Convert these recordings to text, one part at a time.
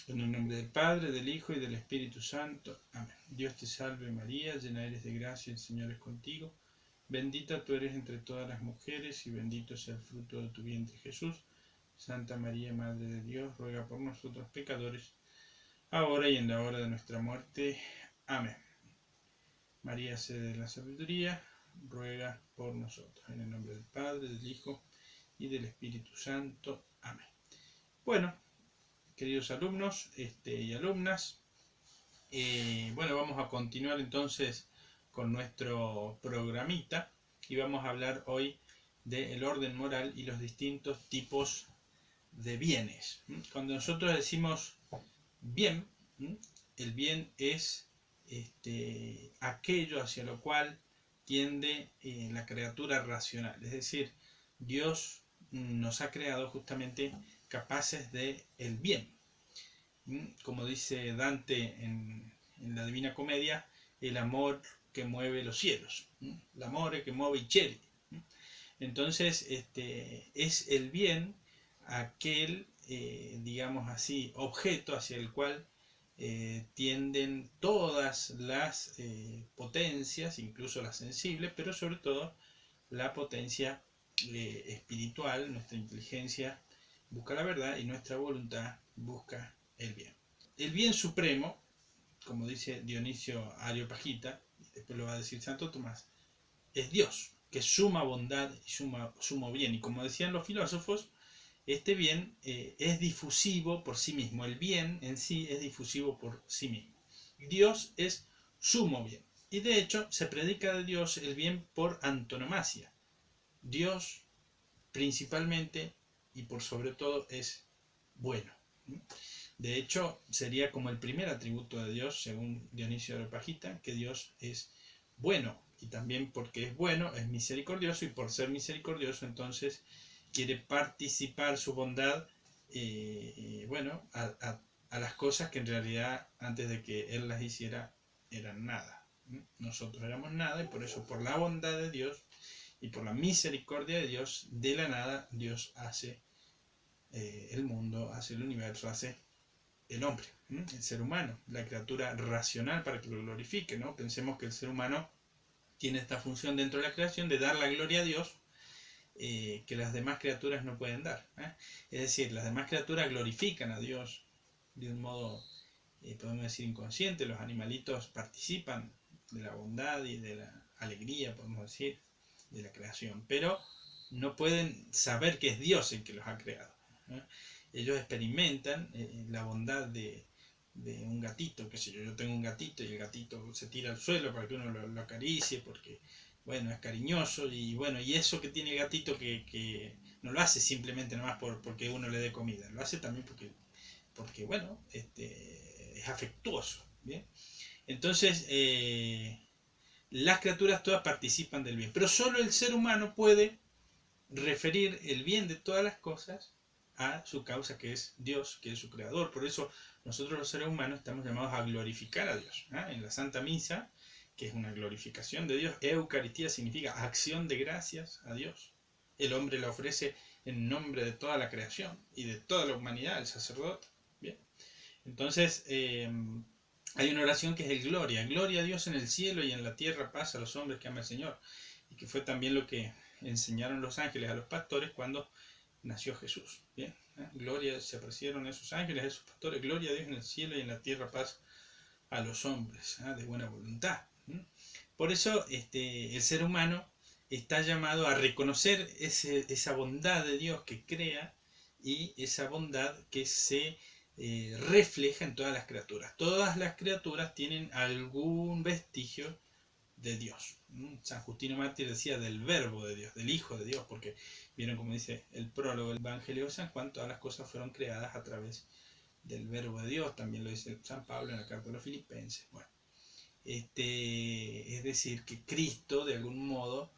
En el nombre del Padre, del Hijo y del Espíritu Santo. Amén. Dios te salve María, llena eres de gracia, el Señor es contigo. Bendita tú eres entre todas las mujeres y bendito sea el fruto de tu vientre Jesús. Santa María, Madre de Dios, ruega por nosotros pecadores, ahora y en la hora de nuestra muerte. Amén. María, sede de la sabiduría, ruega por nosotros. En el nombre del Padre, del Hijo y del Espíritu Santo. Amén. Bueno, queridos alumnos y alumnas, vamos a continuar entonces con nuestro programita y vamos a hablar hoy del orden moral y los distintos tipos de bienes. Cuando nosotros decimos bien, el bien es aquello hacia lo cual tiende la criatura racional, es decir, Dios nos ha creado justamente capaces de el bien. Como dice Dante en la Divina Comedia, el amor que mueve los cielos, l'amore que muove i cieli. Entonces, es el bien aquel, digamos así, objeto hacia el cual tienden todas las potencias, incluso las sensibles, pero sobre todo la potencia espiritual, nuestra inteligencia busca la verdad y nuestra voluntad busca el bien. El bien supremo, como dice Dionisio Areopagita, después lo va a decir Santo Tomás, es Dios, que es suma bondad y sumo bien. Y como decían los filósofos, este bien es difusivo por sí mismo. El bien en sí es difusivo por sí mismo. Dios es sumo bien. Y de hecho se predica de Dios el bien por antonomasia. Dios principalmente y por sobre todo es bueno. De hecho, sería como el primer atributo de Dios, según Dionisio de Areopagita, que Dios es bueno. Y también porque es bueno, es misericordioso, y por ser misericordioso, entonces quiere participar su bondad a las cosas que en realidad antes de que Él las hiciera eran nada. Nosotros éramos nada, y por eso, por la bondad de Dios y por la misericordia de Dios, de la nada Dios hace el mundo, hace el universo, hace el hombre, el ser humano, la criatura racional para que lo glorifique, ¿no? Pensemos que el ser humano tiene esta función dentro de la creación de dar la gloria a Dios que las demás criaturas no pueden dar. Es decir, las demás criaturas glorifican a Dios de un modo, podemos decir, inconsciente. Los animalitos participan de la bondad y de la alegría, podemos decir, de la creación, pero no pueden saber que es Dios el que los ha creado. Ellos experimentan la bondad de un gatito, qué sé yo tengo un gatito y el gatito se tira al suelo para que uno lo acaricie porque, bueno, es cariñoso y bueno, y eso que tiene el gatito que no lo hace simplemente nomás porque uno le dé comida, lo hace también porque bueno, es afectuoso, ¿bien? Entonces, las criaturas todas participan del bien, pero solo el ser humano puede referir el bien de todas las cosas a su causa, que es Dios, que es su creador. Por eso nosotros los seres humanos estamos llamados a glorificar a Dios. En la Santa Misa, que es una glorificación de Dios, Eucaristía significa acción de gracias a Dios. El hombre la ofrece en nombre de toda la creación y de toda la humanidad, el sacerdote. Bien. Entonces, hay una oración que es el Gloria. Gloria a Dios en el cielo y en la tierra, paz a los hombres que ama el Señor. Y que fue también lo que enseñaron los ángeles a los pastores cuando nació Jesús. Bien, gloria, se aparecieron esos ángeles, esos pastores, gloria a Dios en el cielo y en la tierra, paz a los hombres de buena voluntad. Por eso el ser humano está llamado a reconocer esa bondad de Dios que crea y esa bondad que se refleja en todas las criaturas. Todas las criaturas tienen algún vestigio de Dios. San Justino Mártir decía del verbo de Dios, del Hijo de Dios, porque vieron como dice el prólogo del Evangelio de San Juan, todas las cosas fueron creadas a través del verbo de Dios, también lo dice San Pablo en la carta de los Filipenses. Bueno, es decir, que Cristo de algún modo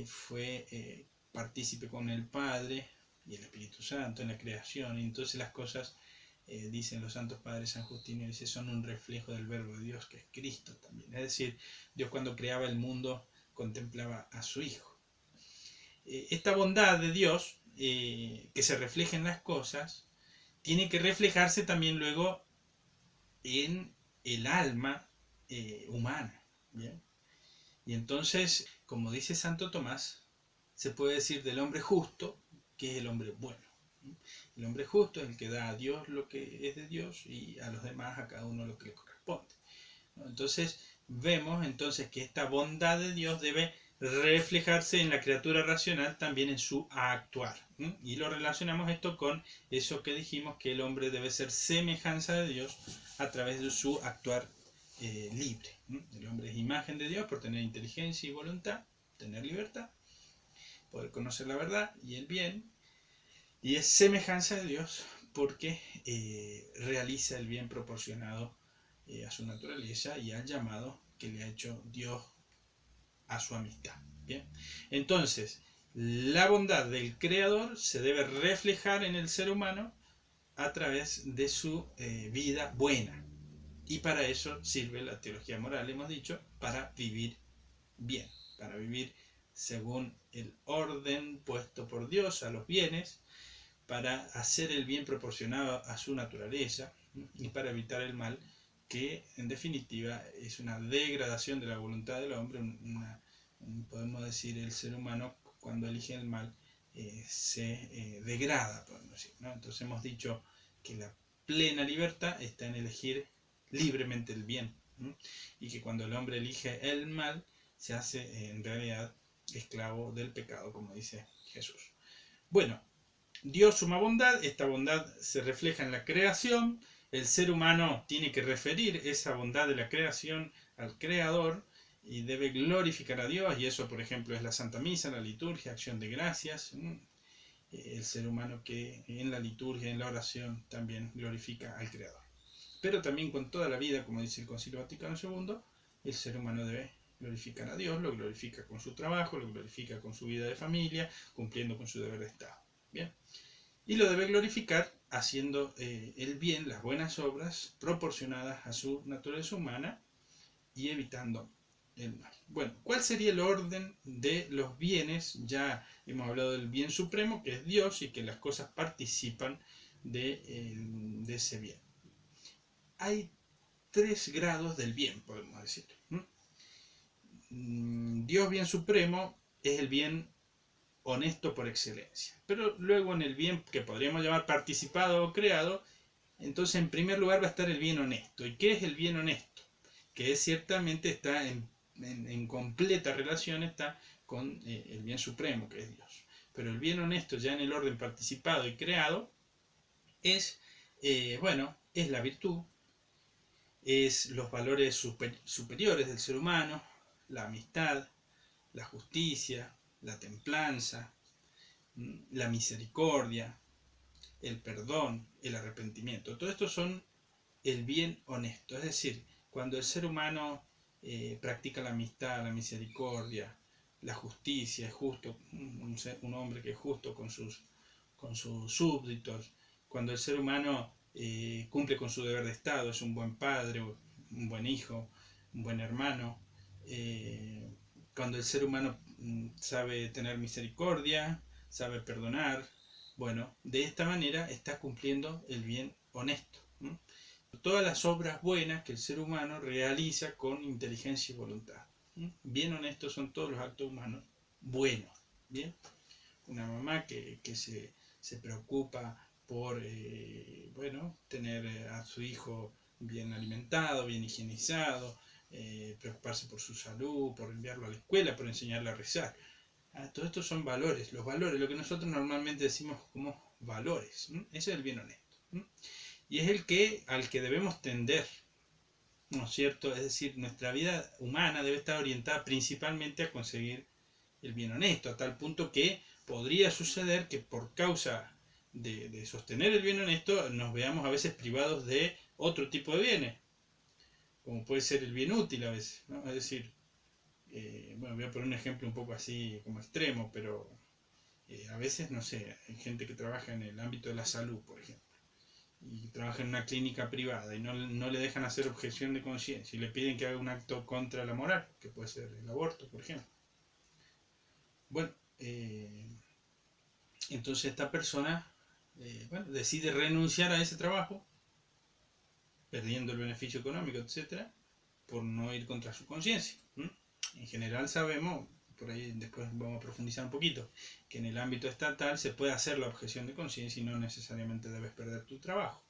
fue partícipe con el Padre y el Espíritu Santo en la creación, y entonces las cosas dicen los santos padres, San Justino dice, son un reflejo del verbo de Dios, que es Cristo también. Es decir, Dios cuando creaba el mundo contemplaba a su Hijo. Esta bondad de Dios, que se refleja en las cosas, tiene que reflejarse también luego en el alma humana. ¿Bien? Y entonces, como dice Santo Tomás, se puede decir del hombre justo que es el hombre bueno. El hombre justo es el que da a Dios lo que es de Dios y a los demás, a cada uno lo que le corresponde. Entonces vemos entonces que esta bondad de Dios debe reflejarse en la criatura racional también en su actuar. Y lo relacionamos esto con eso que dijimos, que el hombre debe ser semejanza de Dios a través de su actuar libre. El hombre es imagen de Dios por tener inteligencia y voluntad, tener libertad, poder conocer la verdad y el bien, y es semejanza de Dios porque realiza el bien proporcionado a su naturaleza y al llamado que le ha hecho Dios a su amistad. Bien, entonces la bondad del Creador se debe reflejar en el ser humano a través de su vida buena. Y para eso sirve la teología moral, hemos dicho, para vivir bien, para vivir según el orden puesto por Dios a los bienes, para hacer el bien proporcionado a su naturaleza y para evitar el mal, que en definitiva es una degradación de la voluntad del hombre, podemos decir, el ser humano cuando elige el mal se degrada, podemos decir, ¿no? Entonces hemos dicho que la plena libertad está en elegir libremente el bien, y que cuando el hombre elige el mal se hace en realidad esclavo del pecado, como dice Jesús. Bueno, Dios suma bondad, esta bondad se refleja en la creación, el ser humano tiene que referir esa bondad de la creación al Creador y debe glorificar a Dios, y eso por ejemplo es la Santa Misa, la liturgia, acción de gracias, el ser humano que en la liturgia, en la oración también glorifica al Creador. Pero también con toda la vida, como dice el Concilio Vaticano II, el ser humano debe glorificar a Dios, lo glorifica con su trabajo, lo glorifica con su vida de familia, cumpliendo con su deber de Estado. Bien. Y lo debe glorificar haciendo el bien, las buenas obras proporcionadas a su naturaleza humana y evitando el mal. Bueno, ¿cuál sería el orden de los bienes? Ya hemos hablado del bien supremo, que es Dios, y que las cosas participan de ese bien. Hay 3 grados del bien, podemos decir. Dios bien supremo es el bien honesto por excelencia. Pero luego en el bien que podríamos llamar participado o creado, entonces en primer lugar va a estar el bien honesto. ¿Y qué es el bien honesto? Que ciertamente está en completa relación está con el bien supremo, que es Dios. Pero el bien honesto ya en el orden participado y creado es, es la virtud, es los valores superiores del ser humano, la amistad, la justicia, la templanza, la misericordia, el perdón, el arrepentimiento. Todo esto son el bien honesto. Es decir, cuando el ser humano practica la amistad, la misericordia, la justicia, es justo, un hombre que es justo con sus súbditos, cuando el ser humano cumple con su deber de Estado, es un buen padre, un buen hijo, un buen hermano, cuando el ser humano sabe tener misericordia, sabe perdonar, bueno, de esta manera está cumpliendo el bien honesto. Todas las obras buenas que el ser humano realiza con inteligencia y voluntad. Bien honestos son todos los actos humanos buenos. Bien, una mamá que se preocupa por tener a su hijo bien alimentado, bien higienizado, preocuparse por su salud, por enviarlo a la escuela, por enseñarle a rezar. Todo esto son valores, los valores, lo que nosotros normalmente decimos como valores. Ese es el bien honesto. Y es al que debemos tender, ¿no es cierto? Es decir, nuestra vida humana debe estar orientada principalmente a conseguir el bien honesto, a tal punto que podría suceder que por causa de sostener el bien honesto nos veamos a veces privados de otro tipo de bienes, como puede ser el bien útil a veces, ¿no? Es decir, voy a poner un ejemplo un poco así como extremo, pero a veces, no sé, hay gente que trabaja en el ámbito de la salud, por ejemplo, y trabaja en una clínica privada y no le dejan hacer objeción de conciencia y le piden que haga un acto contra la moral, que puede ser el aborto, por ejemplo. Bueno, entonces esta persona decide renunciar a ese trabajo perdiendo el beneficio económico, etcétera, por no ir contra su conciencia. En general sabemos, por ahí después vamos a profundizar un poquito, que en el ámbito estatal se puede hacer la objeción de conciencia y no necesariamente debes perder tu trabajo,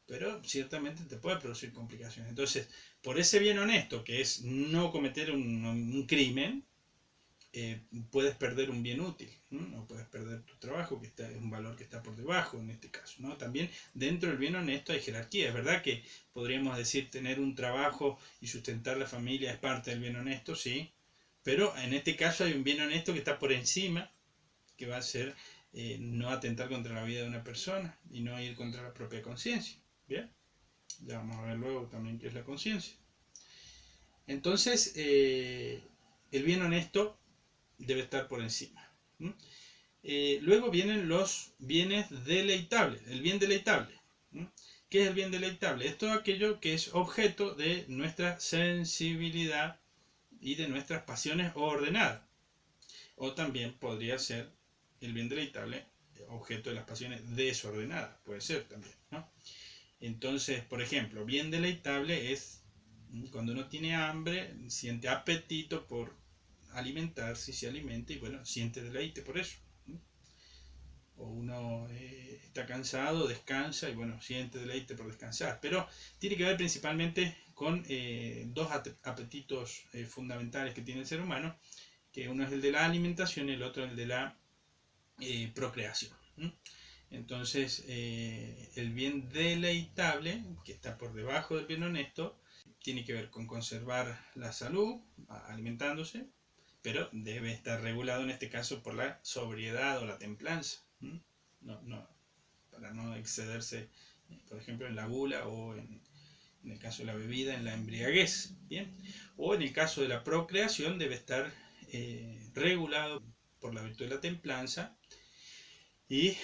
pero ciertamente te puede producir complicaciones. Entonces, por ese bien honesto, que es no cometer un crimen, puedes perder un bien útil, ¿no? O puedes perder tu trabajo, que es un valor que está por debajo en este caso, ¿no? También dentro del bien honesto hay jerarquía. Es verdad que podríamos decir tener un trabajo y sustentar la familia es parte del bien honesto, sí, pero en este caso hay un bien honesto que está por encima, que va a ser no atentar contra la vida de una persona y no ir contra la propia conciencia. Bien, ya vamos a ver luego también qué es la conciencia. Entonces, el bien honesto debe estar por encima. Luego vienen los bienes deleitables. El bien deleitable. ¿Qué es el bien deleitable? Es todo aquello que es objeto de nuestra sensibilidad y de nuestras pasiones ordenadas. O también podría ser el bien deleitable objeto de las pasiones desordenadas. Puede ser también, ¿no? Entonces, por ejemplo, bien deleitable es cuando uno tiene hambre, siente apetito por alimentarse y se alimenta y bueno, siente deleite por eso. O uno está cansado, descansa y bueno, siente deleite por descansar. Pero tiene que ver principalmente con dos apetitos fundamentales que tiene el ser humano, que uno es el de la alimentación y el otro el de la procreación. Entonces, el bien deleitable, que está por debajo del bien honesto, tiene que ver con conservar la salud, alimentándose, pero debe estar regulado en este caso por la sobriedad o la templanza. No, para no excederse, por ejemplo, en la gula o en el caso de la bebida, en la embriaguez. ¿Bien? O en el caso de la procreación debe estar regulado por la virtud de la templanza y,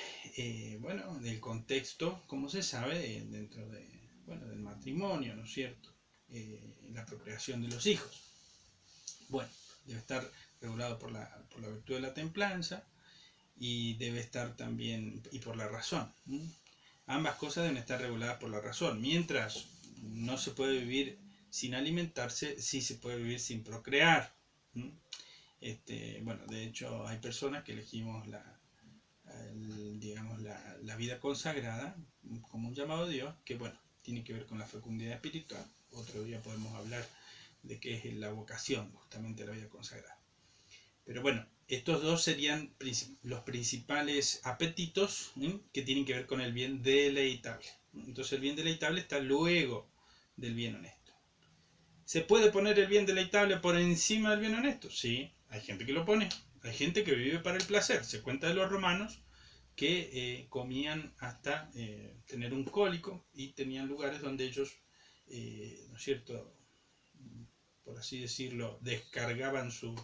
bueno, del contexto, como se sabe, dentro del matrimonio, ¿no es cierto? La procreación de los hijos. Bueno, debe estar regulado por la virtud de la templanza y debe estar también, y por la razón. Ambas cosas deben estar reguladas por la razón. Mientras no se puede vivir sin alimentarse, sí se puede vivir sin procrear. Bueno, de hecho hay personas que elegimos digamos, la vida consagrada como un llamado de Dios, que bueno, tiene que ver con la fecundidad espiritual. Otro día podemos hablar de qué es la vocación, justamente la vida consagrada. Pero bueno, estos dos serían los principales apetitos que tienen que ver con el bien deleitable. Entonces el bien deleitable está luego del bien honesto. ¿Se puede poner el bien deleitable por encima del bien honesto? Sí, hay gente que lo pone. Hay gente que vive para el placer. Se cuenta de los romanos que comían hasta tener un cólico y tenían lugares donde ellos, ¿no es cierto?, por así decirlo, descargaban su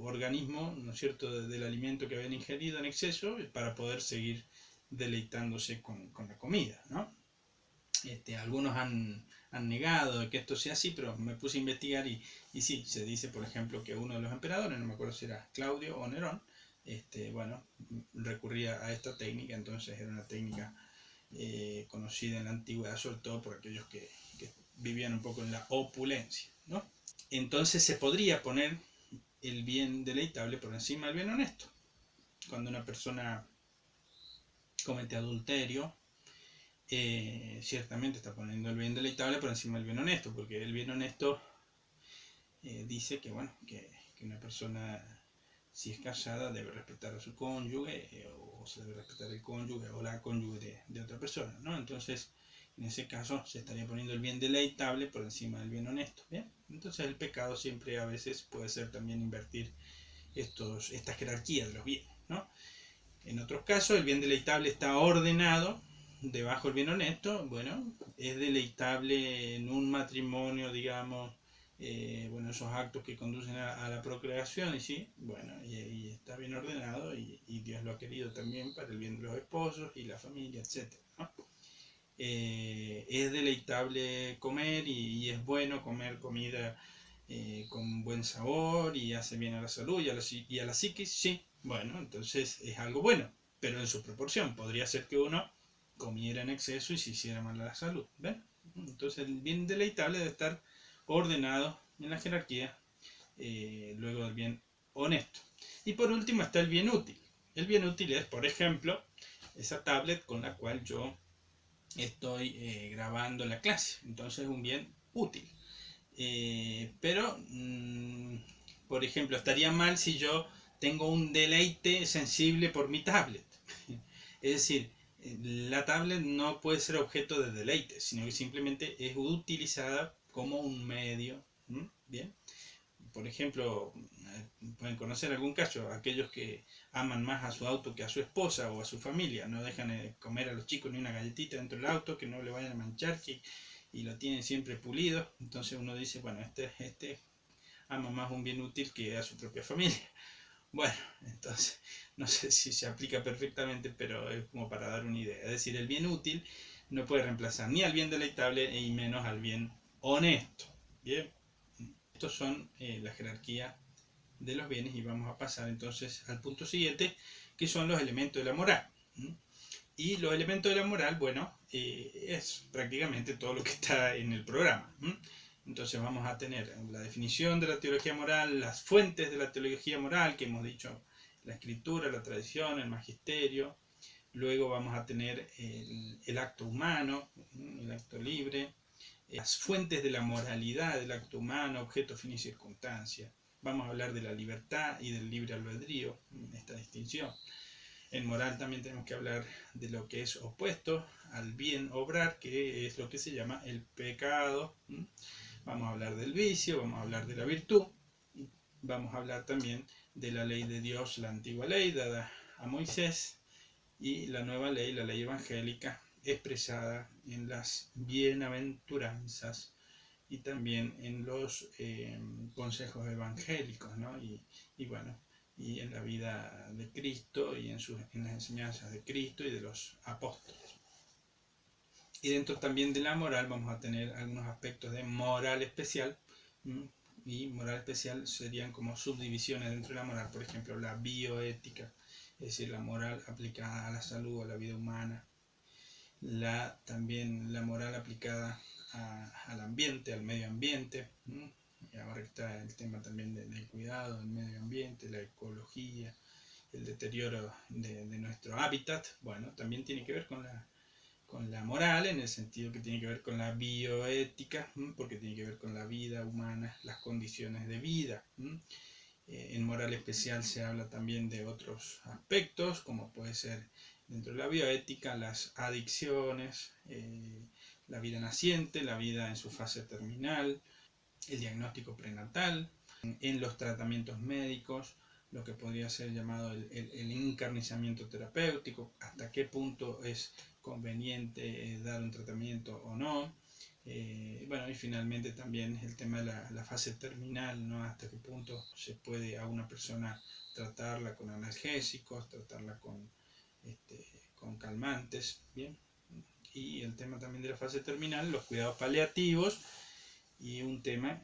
organismo, ¿no es cierto?, del alimento que habían ingerido en exceso para poder seguir deleitándose con la comida, ¿no? Algunos han negado que esto sea así, pero me puse a investigar y sí, se dice, por ejemplo, que uno de los emperadores, no me acuerdo si era Claudio o Nerón, bueno, recurría a esta técnica. Entonces era una técnica conocida en la antigüedad, sobre todo por aquellos que vivían un poco en la opulencia, ¿no? Entonces se podría poner el bien deleitable por encima del bien honesto. Cuando una persona comete adulterio, ciertamente está poniendo el bien deleitable por encima del bien honesto, porque el bien honesto dice que, bueno, que una persona, si es casada, debe respetar a su cónyuge, o se debe respetar el cónyuge o la cónyuge de otra persona, ¿no? Entonces, en ese caso, se estaría poniendo el bien deleitable por encima del bien honesto, ¿bien? Entonces, el pecado siempre a veces puede ser también invertir esta jerarquía de los bienes, ¿no? En otros casos, el bien deleitable está ordenado debajo del bien honesto. Bueno, es deleitable en un matrimonio, digamos, bueno, esos actos que conducen a la procreación, y sí, bueno, y está bien ordenado, y Dios lo ha querido también para el bien de los esposos y la familia, etc., ¿no? Es deleitable comer y es bueno comer comida con buen sabor y hace bien a la salud y a la psiquis, sí, bueno, entonces es algo bueno, pero en su proporción. Podría ser que uno comiera en exceso y se hiciera mal a la salud. ¿Ven? Entonces el bien deleitable debe estar ordenado en la jerarquía, luego del bien honesto. Y por último está el bien útil. El bien útil es, por ejemplo, esa tablet con la cual yo estoy grabando la clase. Entonces es un bien útil. Pero, por ejemplo, estaría mal si yo tengo un deleite sensible por mi tablet. Es decir, la tablet no puede ser objeto de deleite, sino que simplemente es utilizada como un medio. Bien. Por ejemplo, pueden conocer algún caso, aquellos que aman más a su auto que a su esposa o a su familia, no dejan comer a los chicos ni una galletita dentro del auto, que no le vayan a manchar, y lo tienen siempre pulido. Entonces uno dice, bueno, este ama más un bien útil que a su propia familia. Bueno, entonces no sé si se aplica perfectamente, pero es como para dar una idea. Es decir, el bien útil no puede reemplazar ni al bien deleitable y menos al bien honesto. Bien, estos son la jerarquía de los bienes y vamos a pasar entonces al punto siguiente, que son los elementos de la moral. Y los elementos de la moral, bueno, es prácticamente todo lo que está en el programa. Entonces vamos a tener la definición de la teología moral, las fuentes de la teología moral, que hemos dicho, la escritura, la tradición, el magisterio. Luego vamos a tener el acto humano, el acto libre, las fuentes de la moralidad del acto humano, objeto, fin y circunstancia. Vamos a hablar de la libertad y del libre albedrío, esta distinción. En moral también tenemos que hablar de lo que es opuesto al bien obrar, que es lo que se llama el pecado. Vamos a hablar del vicio, vamos a hablar de la virtud, vamos a hablar también de la ley de Dios, la antigua ley dada a Moisés, y la nueva ley, la ley evangélica, expresada en las bienaventuranzas y también en los consejos evangélicos, ¿no? Y bueno, y en la vida de Cristo y en las enseñanzas de Cristo y de los apóstoles. Y dentro también de la moral vamos a tener algunos aspectos de moral especial, y moral especial serían como subdivisiones dentro de la moral, por ejemplo, la bioética, es decir, la moral aplicada a la salud, a la vida humana, también la moral aplicada al ambiente, al medio ambiente. Y ahora está el tema también del cuidado del medio ambiente, la ecología, el deterioro de nuestro hábitat. Bueno, también tiene que ver con la moral, en el sentido que tiene que ver con la bioética, porque tiene que ver con la vida humana, las condiciones de vida. En moral especial se habla también de otros aspectos, como puede ser dentro de la bioética las adicciones, la vida naciente, la vida en su fase terminal, el diagnóstico prenatal, en los tratamientos médicos, lo que podría ser llamado el encarnizamiento terapéutico, hasta qué punto es conveniente dar un tratamiento o no. Bueno, y finalmente también el tema de la fase terminal, ¿no? Hasta qué punto se puede a una persona tratarla con analgésicos, tratarla con calmantes, ¿bien? Y el tema también de la fase terminal, los cuidados paliativos, y un tema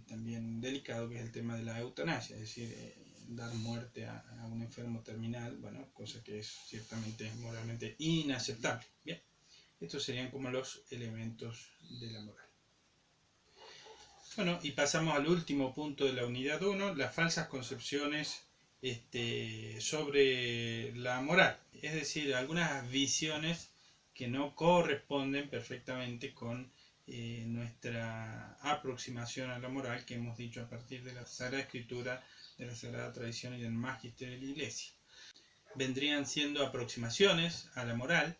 también delicado que es el tema de la eutanasia, es decir, dar muerte a un enfermo terminal, bueno, cosa que es ciertamente moralmente inaceptable. Bien, estos serían como los elementos de la moral. Bueno, y pasamos al último punto de la unidad 1, las falsas concepciones sobre la moral, es decir, algunas visiones que no corresponden perfectamente con nuestra aproximación a la moral que hemos dicho a partir de la Sagrada Escritura, de la Sagrada Tradición y del Magisterio de la Iglesia. Vendrían siendo aproximaciones a la moral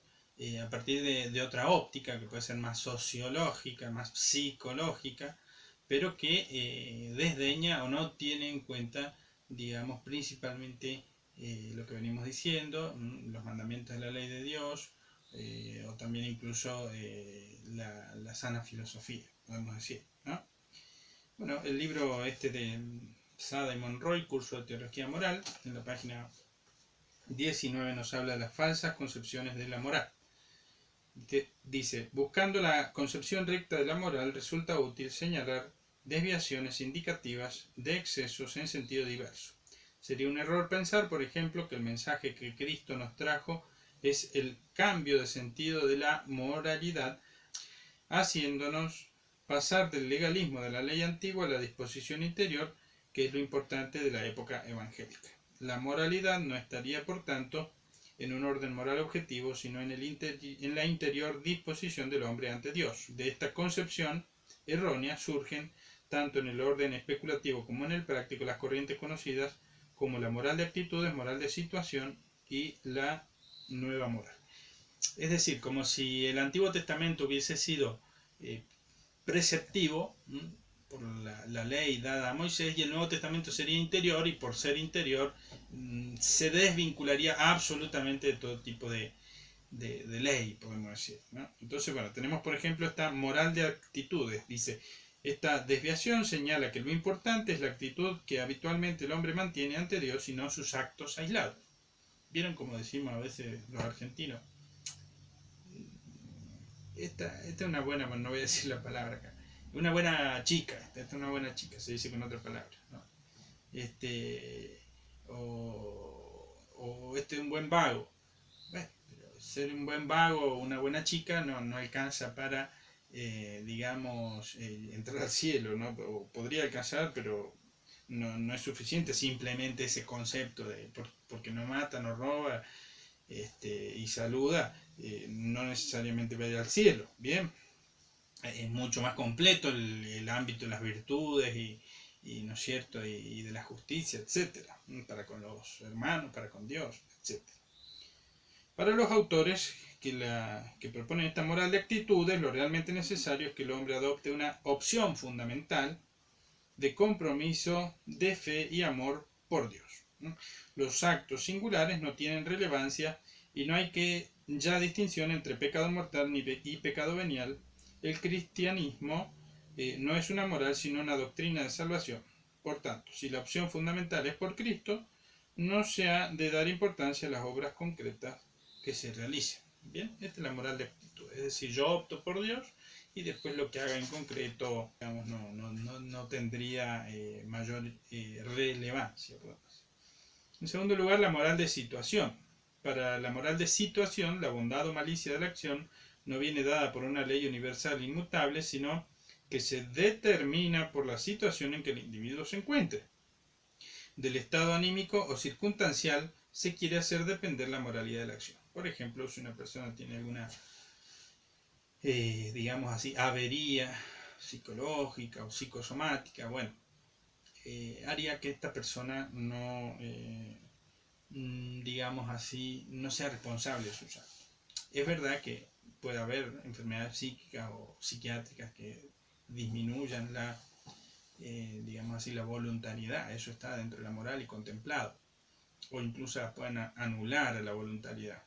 a partir de otra óptica que puede ser más sociológica, más psicológica, pero que desdeña o no tiene en cuenta, digamos, principalmente lo que venimos diciendo, los mandamientos de la ley de Dios, o también incluso la sana filosofía, podemos decir, ¿no? Bueno, el libro de Sada y Monroy, Curso de Teología Moral, en la página 19 nos habla de las falsas concepciones de la moral. Dice, buscando la concepción recta de la moral, resulta útil señalar desviaciones indicativas de excesos en sentido diverso. Sería un error pensar, por ejemplo, que el mensaje que Cristo nos trajo es el cambio de sentido de la moralidad, haciéndonos pasar del legalismo de la ley antigua a la disposición interior, que es lo importante de la época evangélica. La moralidad no estaría, por tanto, en un orden moral objetivo, sino en la interior disposición del hombre ante Dios. De esta concepción errónea surgen, tanto en el orden especulativo como en el práctico, las corrientes conocidas como la moral de actitudes, moral de situación y la nueva moral. Es decir, como si el Antiguo Testamento hubiese sido eh, preceptivo por la ley dada a Moisés, y el Nuevo Testamento sería interior, y por ser interior se desvincularía absolutamente de todo tipo de ley, podemos decir, ¿no? Entonces, bueno, tenemos por ejemplo esta moral de actitudes. Dice, esta desviación señala que lo importante es la actitud que habitualmente el hombre mantiene ante Dios y no sus actos aislados. ¿Vieron como decimos a veces los argentinos? Esta es una buena, no voy a decir la palabra acá, una buena chica, esta es una buena chica, se dice con otra palabra, ¿no? O este es un buen vago. Bueno, pero ser un buen vago o una buena chica no alcanza para, digamos, entrar al cielo, ¿no? O podría alcanzar, pero no es suficiente simplemente ese concepto de porque no mata, no roba, y saluda, no necesariamente va a ir al cielo, ¿bien? Es mucho más completo el ámbito de las virtudes ¿no es cierto? Y de la justicia, etcétera, para con los hermanos, para con Dios, etcétera. Para los autores que proponen esta moral de actitudes, lo realmente necesario es que el hombre adopte una opción fundamental de compromiso, de fe y amor por Dios. Los actos singulares no tienen relevancia y no hay que ya distinción entre pecado mortal y pecado venial. El cristianismo no es una moral sino una doctrina de salvación. Por tanto, si la opción fundamental es por Cristo, no se ha de dar importancia a las obras concretas que se realicen. Bien, esta es la moral de actitud. Es decir, yo opto por Dios y después lo que haga en concreto, digamos, no tendría mayor relevancia. En segundo lugar, la moral de situación. Para la moral de situación, la bondad o malicia de la acción no viene dada por una ley universal inmutable, sino que se determina por la situación en que el individuo se encuentre. Del estado anímico o circunstancial se quiere hacer depender la moralidad de la acción. Por ejemplo, si una persona tiene alguna digamos así, avería psicológica o psicosomática, bueno, haría que esta persona no, digamos así, no sea responsable de sus actos. Es verdad que puede haber enfermedades psíquicas o psiquiátricas que disminuyan la, digamos así, la voluntariedad, eso está dentro de la moral y contemplado, o incluso pueden anular la voluntariedad,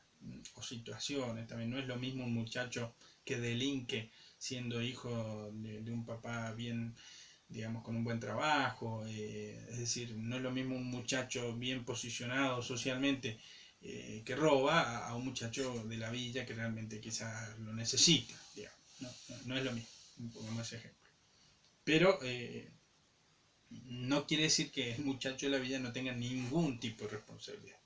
o situaciones, también no es lo mismo un muchacho que delinque siendo hijo de un papá bien, digamos, con un buen trabajo, es decir, no es lo mismo un muchacho bien posicionado socialmente que roba a un muchacho de la villa que realmente quizás lo necesita, digamos, no es lo mismo, pongamos ese ejemplo. Pero no quiere decir que el muchacho de la villa no tenga ningún tipo de responsabilidad.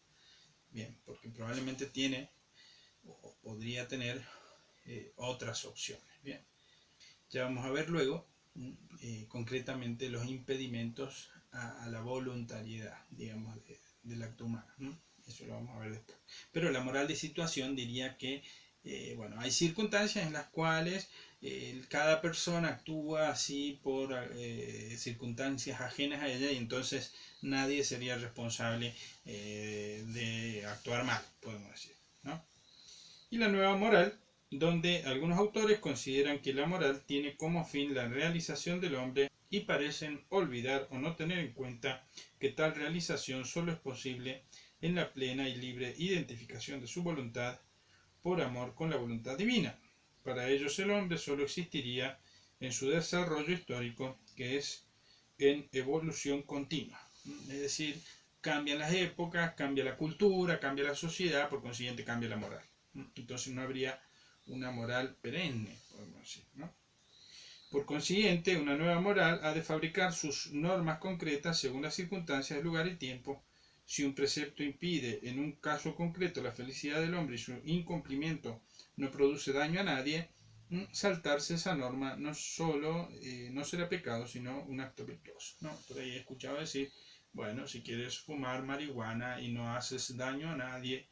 Bien, porque probablemente tiene o podría tener otras opciones. Bien, ya vamos a ver luego concretamente los impedimentos a la voluntariedad, digamos, del acto humano. Eso lo vamos a ver después. Pero la moral de situación diría que, bueno, hay circunstancias en las cuales cada persona actúa así por circunstancias ajenas a ella y entonces nadie sería responsable de actuar mal, podemos decir, ¿no? Y la nueva moral, donde algunos autores consideran que la moral tiene como fin la realización del hombre y parecen olvidar o no tener en cuenta que tal realización solo es posible en la plena y libre identificación de su voluntad por amor con la voluntad divina. Para ellos el hombre solo existiría en su desarrollo histórico, que es en evolución continua. Es decir, cambian las épocas, cambia la cultura, cambia la sociedad, por consiguiente cambia la moral. Entonces no habría una moral perenne, podemos decir, ¿no? Por consiguiente, una nueva moral ha de fabricar sus normas concretas según las circunstancias, lugar y tiempo, Si un precepto impide en un caso concreto la felicidad del hombre y su incumplimiento no produce daño a nadie, saltarse esa norma no solo no será pecado, sino un acto virtuoso, ¿no? Por ahí he escuchado decir, bueno, si quieres fumar marihuana y no haces daño a nadie,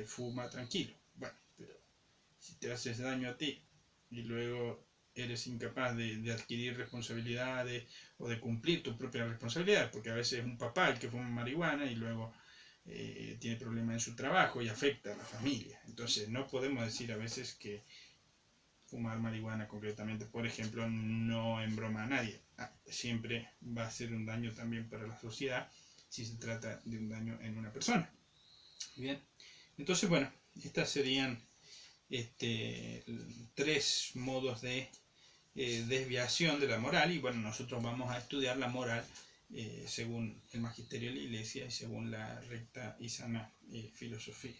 fuma tranquilo. Bueno, pero si te haces daño a ti y luego eres incapaz de adquirir responsabilidades o de cumplir tu propia responsabilidad, porque a veces es un papá el que fuma marihuana y luego tiene problemas en su trabajo y afecta a la familia. Entonces no podemos decir a veces que fumar marihuana concretamente, por ejemplo, no embroma a nadie. Siempre va a ser un daño también para la sociedad si se trata de un daño en una persona. Bien, entonces bueno, estas serían tres modos de desviación de la moral, y bueno, nosotros vamos a estudiar la moral según el magisterio de la Iglesia y según la recta y sana filosofía.